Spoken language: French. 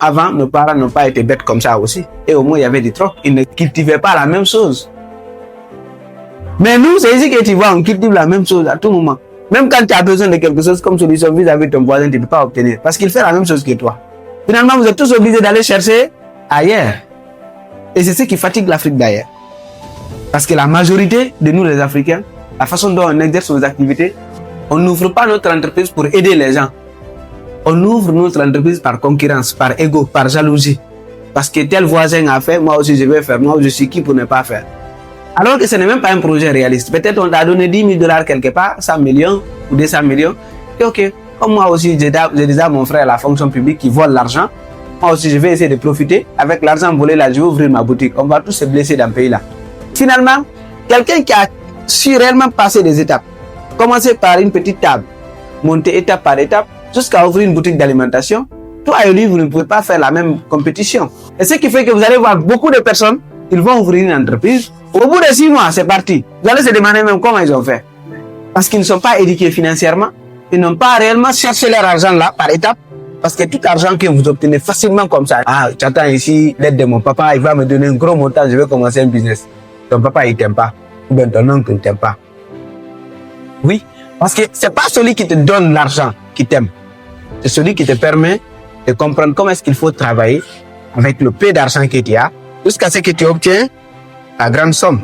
Avant, nos parents n'ont pas été bêtes comme ça aussi. Et au moins, il y avait des trocs. Ils ne cultivaient pas la même chose. Mais nous, c'est ici que tu vois, on cultive la même chose à tout moment. Même quand tu as besoin de quelque chose comme solution vis-à-vis de ton voisin, tu ne peux pas obtenir. Parce qu'il fait la même chose que toi. Finalement, vous êtes tous obligés d'aller chercher ailleurs. Et c'est ce qui fatigue l'Afrique d'ailleurs. Parce que la majorité de nous, les Africains, la façon dont on exerce nos activités, on n'ouvre pas notre entreprise pour aider les gens. On ouvre notre entreprise par concurrence, par ego, par jalousie. Parce que tel voisin a fait, moi aussi je vais faire. Moi, je suis qui pour ne pas faire? Alors que ce n'est même pas un projet réaliste. Peut-être on t'a donné 10 000 $ quelque part, 100 millions ou 200 millions. Et ok, comme moi aussi, j'ai déjà à mon frère la fonction publique qui vole l'argent. Moi aussi, je vais essayer de profiter. Avec l'argent volé là, je vais ouvrir ma boutique. On va tous se blesser dans ce pays-là. Finalement, quelqu'un qui a su réellement passer des étapes, commencer par une petite table, monter étape par étape, jusqu'à ouvrir une boutique d'alimentation, toi et lui, vous ne pouvez pas faire la même compétition. Et ce qui fait que vous allez voir beaucoup de personnes, ils vont ouvrir une entreprise. Au bout de 6 mois, c'est parti. Vous allez se demander même comment ils ont fait. Parce qu'ils ne sont pas éduqués financièrement. Ils n'ont pas réellement cherché leur argent là, par étapes. Parce que tout argent que vous obtenez facilement comme ça, ah, j'attends ici l'aide de mon papa, il va me donner un gros montant, je vais commencer un business. Ton papa, il t'aime pas. Ou bien ton oncle ne t'aime pas. Oui, parce que c'est pas celui qui te donne l'argent qui t'aime. C'est celui qui te permet de comprendre comment est-ce qu'il faut travailler avec le peu d'argent que tu as, jusqu'à ce que tu obtiens la grande somme.